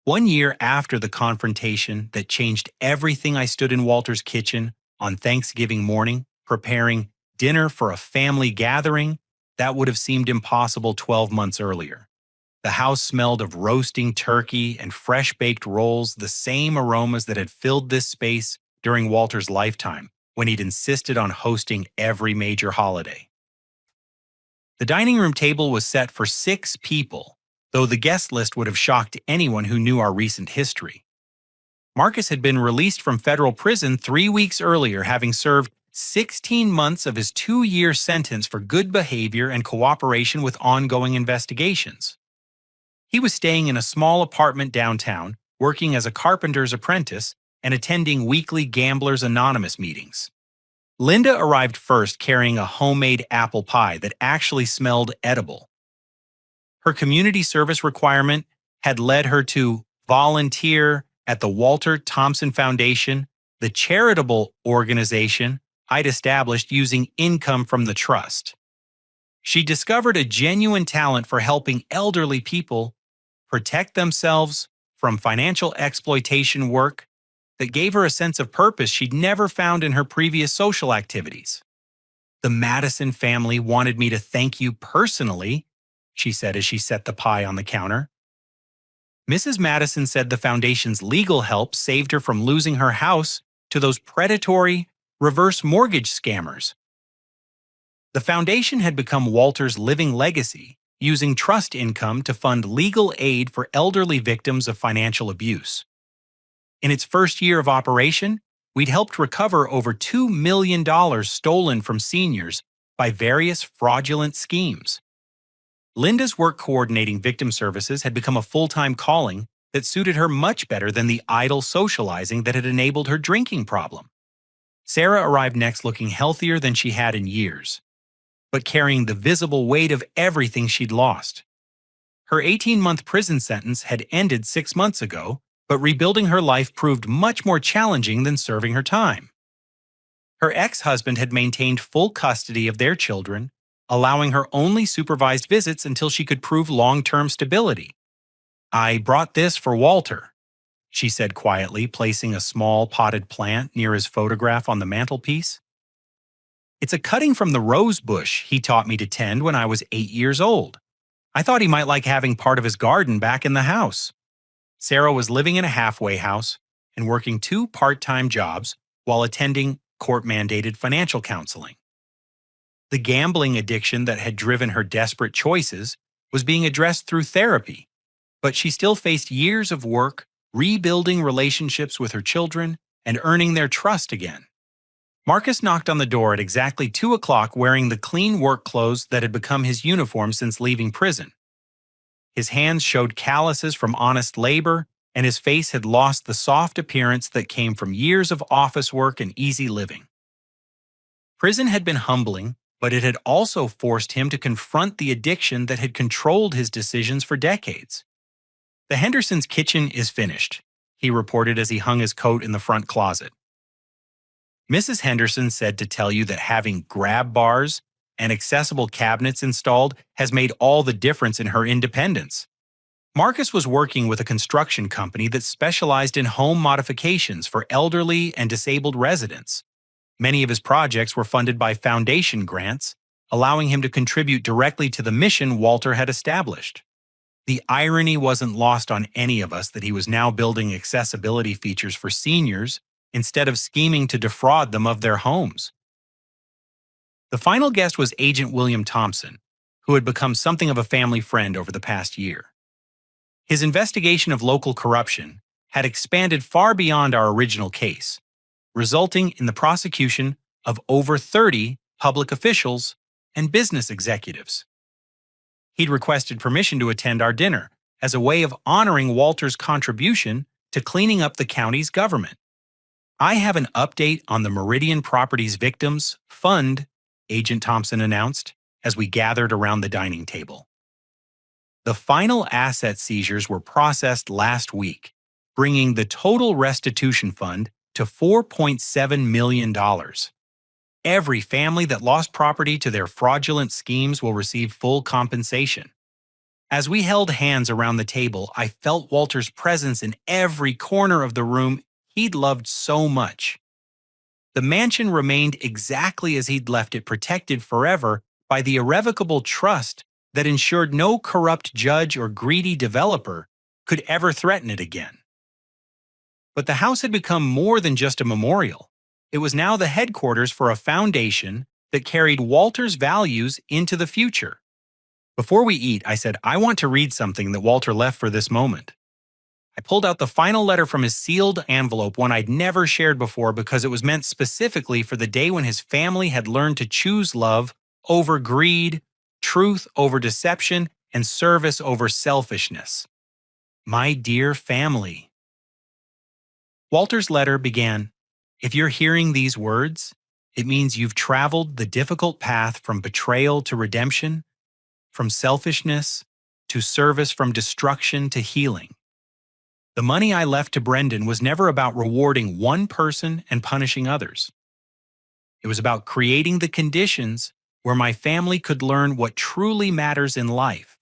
1 year after the confrontation that changed everything, I stood in Walter's kitchen on Thanksgiving morning, preparing dinner for a family gathering that would have seemed impossible 12 months earlier. The house smelled of roasting turkey and fresh-baked rolls, the same aromas that had filled this space during Walter's lifetime, when he'd insisted on hosting every major holiday. The dining room table was set for 6 people, though the guest list would have shocked anyone who knew our recent history. Marcus had been released from federal prison 3 weeks earlier, having served 16 months of his 2-year sentence for good behavior and cooperation with ongoing investigations. He was staying in a small apartment downtown, working as a carpenter's apprentice and attending weekly Gamblers Anonymous meetings. Linda arrived first, carrying a homemade apple pie that actually smelled edible. Her community service requirement had led her to volunteer at the Walter Thompson Foundation, the charitable organization I'd established using income from the trust. She discovered a genuine talent for helping elderly people protect themselves from financial exploitation work that gave her a sense of purpose she'd never found in her previous social activities. The Madison family wanted me to thank you personally she said as she set the pie on the counter. Mrs. Madison said the foundation's legal help saved her from losing her house to those predatory reverse mortgage scammers. The foundation had become Walter's living legacy, using trust income to fund legal aid for elderly victims of financial abuse. In its first year of operation, we'd helped recover over $2 million stolen from seniors by various fraudulent schemes. Linda's work coordinating victim services had become a full-time calling that suited her much better than the idle socializing that had enabled her drinking problem. Sarah arrived next looking healthier than she had in years, but carrying the visible weight of everything she'd lost. Her 18-month prison sentence had ended 6 months ago, but rebuilding her life proved much more challenging than serving her time. Her ex-husband had maintained full custody of their children, allowing her only supervised visits until she could prove long-term stability. "I brought this for Walter," she said quietly, placing a small potted plant near his photograph on the mantelpiece. "It's a cutting from the rose bush he taught me to tend when I was 8 years old. I thought he might like having part of his garden back in the house." Sarah was living in a halfway house and working 2 part-time jobs while attending court-mandated financial counseling. The gambling addiction that had driven her desperate choices was being addressed through therapy, but she still faced years of work rebuilding relationships with her children and earning their trust again. Marcus knocked on the door at exactly 2 o'clock wearing the clean work clothes that had become his uniform since leaving prison. His hands showed calluses from honest labor, and his face had lost the soft appearance that came from years of office work and easy living. Prison had been humbling, but it had also forced him to confront the addiction that had controlled his decisions for decades. "The Hendersons' kitchen is finished," he reported as he hung his coat in the front closet. "Mrs. Henderson said to tell you that having grab bars and accessible cabinets installed has made all the difference in her independence." Marcus was working with a construction company that specialized in home modifications for elderly and disabled residents. Many of his projects were funded by foundation grants, allowing him to contribute directly to the mission Walter had established. The irony wasn't lost on any of us that he was now building accessibility features for seniors instead of scheming to defraud them of their homes. The final guest was Agent William Thompson, who had become something of a family friend over the past year. His investigation of local corruption had expanded far beyond our original case, resulting in the prosecution of over 30 public officials and business executives. He'd requested permission to attend our dinner as a way of honoring Walter's contribution to cleaning up the county's government. "I have an update on the Meridian Properties Victims Fund," Agent Thompson announced as we gathered around the dining table. The final asset seizures were processed last week, bringing the total restitution fund to $4.7 million. Every family that lost property to their fraudulent schemes will receive full compensation. As we held hands around the table, I felt Walter's presence in every corner of the room he'd loved so much. The mansion remained exactly as he'd left it, protected forever by the irrevocable trust that ensured no corrupt judge or greedy developer could ever threaten it again. But the house had become more than just a memorial. It was now the headquarters for a foundation that carried Walter's values into the future. "Before we eat," I said, "I want to read something that Walter left for this moment." I pulled out the final letter from his sealed envelope, one I'd never shared before because it was meant specifically for the day when his family had learned to choose love over greed, truth over deception, and service over selfishness. "My dear family." Walter's letter began, "If you're hearing these words, it means you've traveled the difficult path from betrayal to redemption, from selfishness to service, from destruction to healing. The money I left to Brendan was never about rewarding one person and punishing others. It was about creating the conditions where my family could learn what truly matters in life.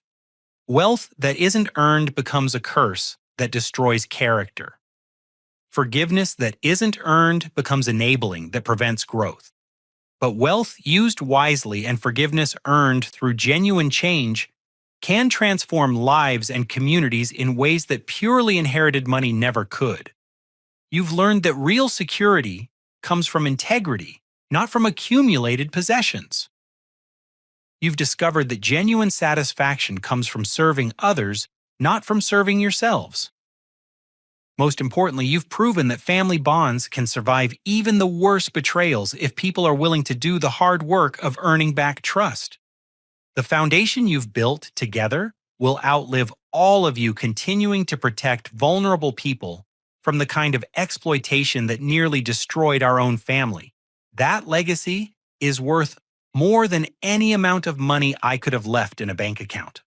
Wealth that isn't earned becomes a curse that destroys character. Forgiveness that isn't earned becomes enabling that prevents growth. But wealth used wisely and forgiveness earned through genuine change can transform lives and communities in ways that purely inherited money never could. You've learned that real security comes from integrity, not from accumulated possessions. You've discovered that genuine satisfaction comes from serving others, not from serving yourselves. Most importantly, you've proven that family bonds can survive even the worst betrayals if people are willing to do the hard work of earning back trust. The foundation you've built together will outlive all of you continuing to protect vulnerable people from the kind of exploitation that nearly destroyed our own family. That legacy is worth more than any amount of money I could have left in a bank account.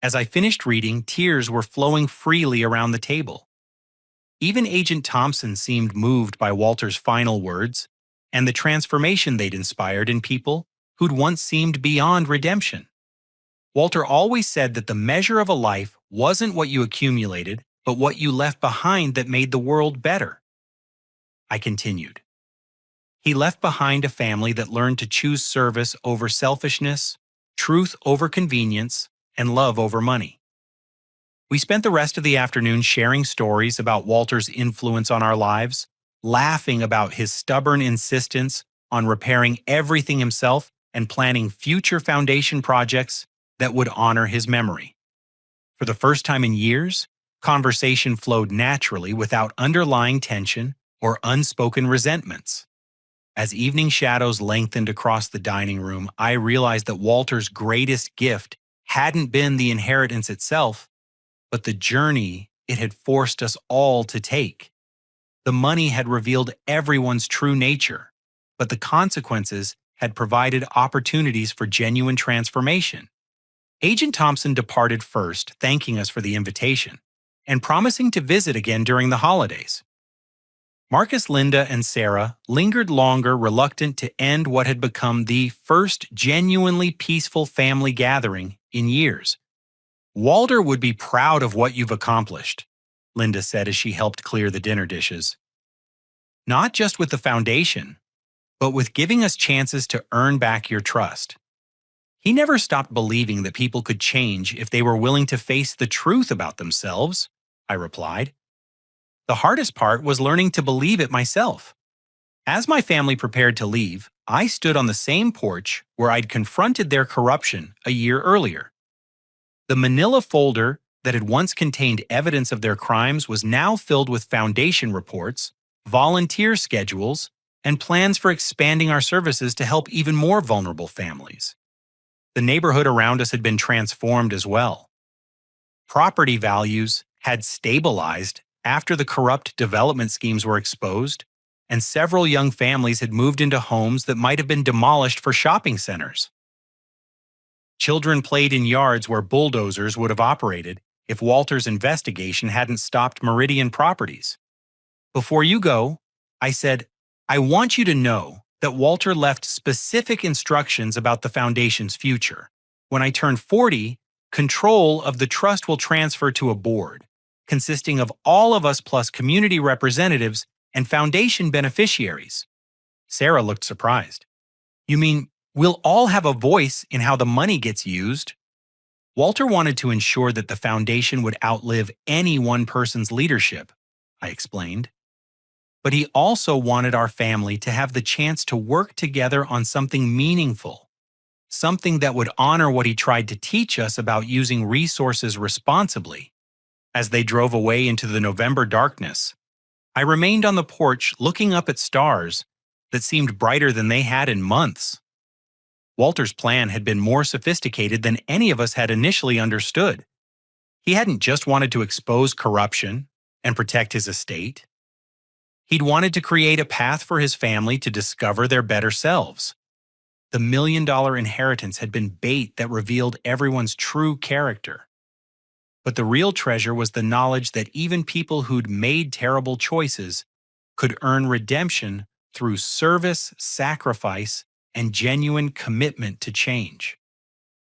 As I finished reading, tears were flowing freely around the table. Even Agent Thompson seemed moved by Walter's final words and the transformation they'd inspired in people who'd once seemed beyond redemption. Walter always said that the measure of a life wasn't what you accumulated, but what you left behind that made the world better. I continued. He left behind a family that learned to choose service over selfishness, truth over convenience, and love over money. We spent the rest of the afternoon sharing stories about Walter's influence on our lives, laughing about his stubborn insistence on repairing everything himself and planning future foundation projects that would honor his memory. For the first time in years, conversation flowed naturally without underlying tension or unspoken resentments. As evening shadows lengthened across the dining room, I realized that Walter's greatest gift hadn't been the inheritance itself, but the journey it had forced us all to take. The money had revealed everyone's true nature, but the consequences had provided opportunities for genuine transformation. Agent Thompson departed first, thanking us for the invitation, and promising to visit again during the holidays. Marcus, Linda, and Sarah lingered longer, reluctant to end what had become the first genuinely peaceful family gathering in years. "Walter would be proud of what you've accomplished," Linda said as she helped clear the dinner dishes. "Not just with the foundation, but with giving us chances to earn back your trust. He never stopped believing that people could change if they were willing to face the truth about themselves," I replied. "The hardest part was learning to believe it myself. As my family prepared to leave, I stood on the same porch where I'd confronted their corruption a year earlier. The manila folder that had once contained evidence of their crimes was now filled with foundation reports, volunteer schedules, and plans for expanding our services to help even more vulnerable families. The neighborhood around us had been transformed as well. Property values had stabilized after the corrupt development schemes were exposed, and several young families had moved into homes that might have been demolished for shopping centers. Children played in yards where bulldozers would have operated if Walter's investigation hadn't stopped Meridian Properties. Before you go, I said, I want you to know that Walter left specific instructions about the foundation's future. When I turn 40, control of the trust will transfer to a board, consisting of all of us plus community representatives and foundation beneficiaries." Sarah looked surprised. "You mean we'll all have a voice in how the money gets used?" Walter wanted to ensure that the foundation would outlive any one person's leadership, I explained. But he also wanted our family to have the chance to work together on something meaningful, something that would honor what he tried to teach us about using resources responsibly. As they drove away into the November darkness, I remained on the porch looking up at stars that seemed brighter than they had in months. Walter's plan had been more sophisticated than any of us had initially understood. He hadn't just wanted to expose corruption and protect his estate. He'd wanted to create a path for his family to discover their better selves. The $1 million inheritance had been bait that revealed everyone's true character. But the real treasure was the knowledge that even people who'd made terrible choices could earn redemption through service, sacrifice, and genuine commitment to change.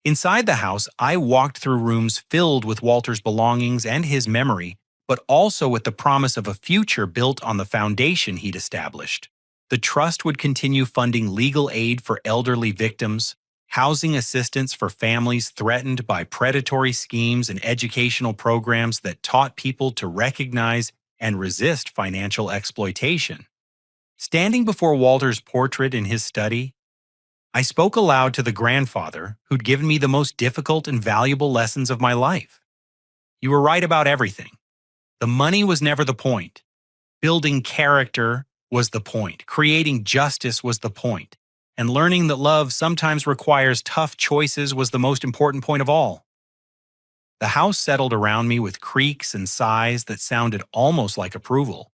Inside the house, I walked through rooms filled with Walter's belongings and his memory, but also with the promise of a future built on the foundation he'd established. The trust would continue funding legal aid for elderly victims, housing assistance for families threatened by predatory schemes and educational programs that taught people to recognize and resist financial exploitation. Standing before Walter's portrait in his study, I spoke aloud to the grandfather who'd given me the most difficult and valuable lessons of my life. You were right about everything. The money was never the point. Building character was the point. Creating justice was the point. And learning that love sometimes requires tough choices was the most important point of all. The house settled around me with creaks and sighs that sounded almost like approval.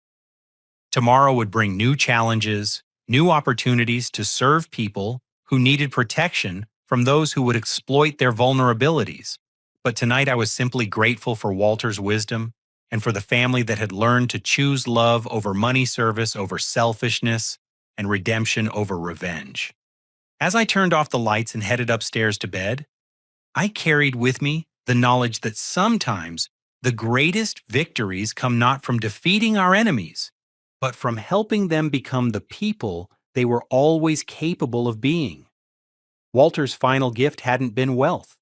Tomorrow would bring new challenges, new opportunities to serve people who needed protection from those who would exploit their vulnerabilities. But tonight I was simply grateful for Walter's wisdom and for the family that had learned to choose love over money service, over selfishness, and redemption over revenge. As I turned off the lights and headed upstairs to bed, I carried with me the knowledge that sometimes the greatest victories come not from defeating our enemies, but from helping them become the people they were always capable of being. Walter's final gift hadn't been wealth.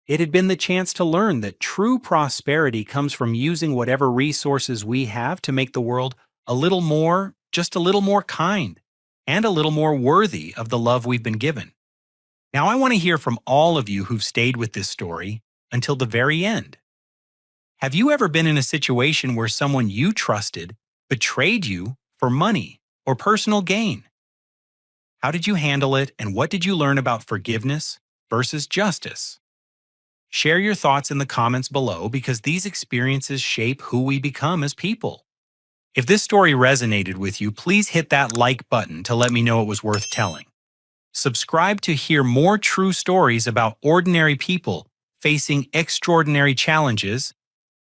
It had been the chance to learn that true prosperity comes from using whatever resources we have to make the world a little more, just a little more kind, and a little more worthy of the love we've been given. Now I want to hear from all of you who've stayed with this story until the very end. Have you ever been in a situation where someone you trusted betrayed you for money or personal gain? How did you handle it, and what did you learn about forgiveness versus justice? Share your thoughts in the comments below because these experiences shape who we become as people. If this story resonated with you, please hit that like button to let me know it was worth telling. Subscribe to hear more true stories about ordinary people facing extraordinary challenges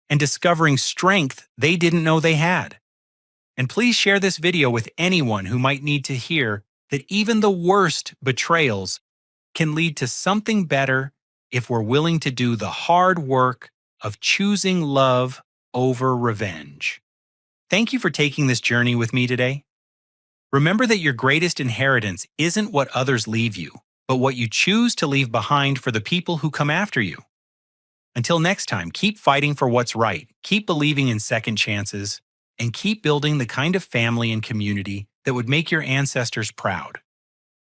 and discovering strength they didn't know they had. And please share this video with anyone who might need to hear that even the worst betrayals can lead to something better if we're willing to do the hard work of choosing love over revenge. Thank you for taking this journey with me today. Remember that your greatest inheritance isn't what others leave you, but what you choose to leave behind for the people who come after you. Until next time, keep fighting for what's right, keep believing in second chances, and keep building the kind of family and community that would make your ancestors proud.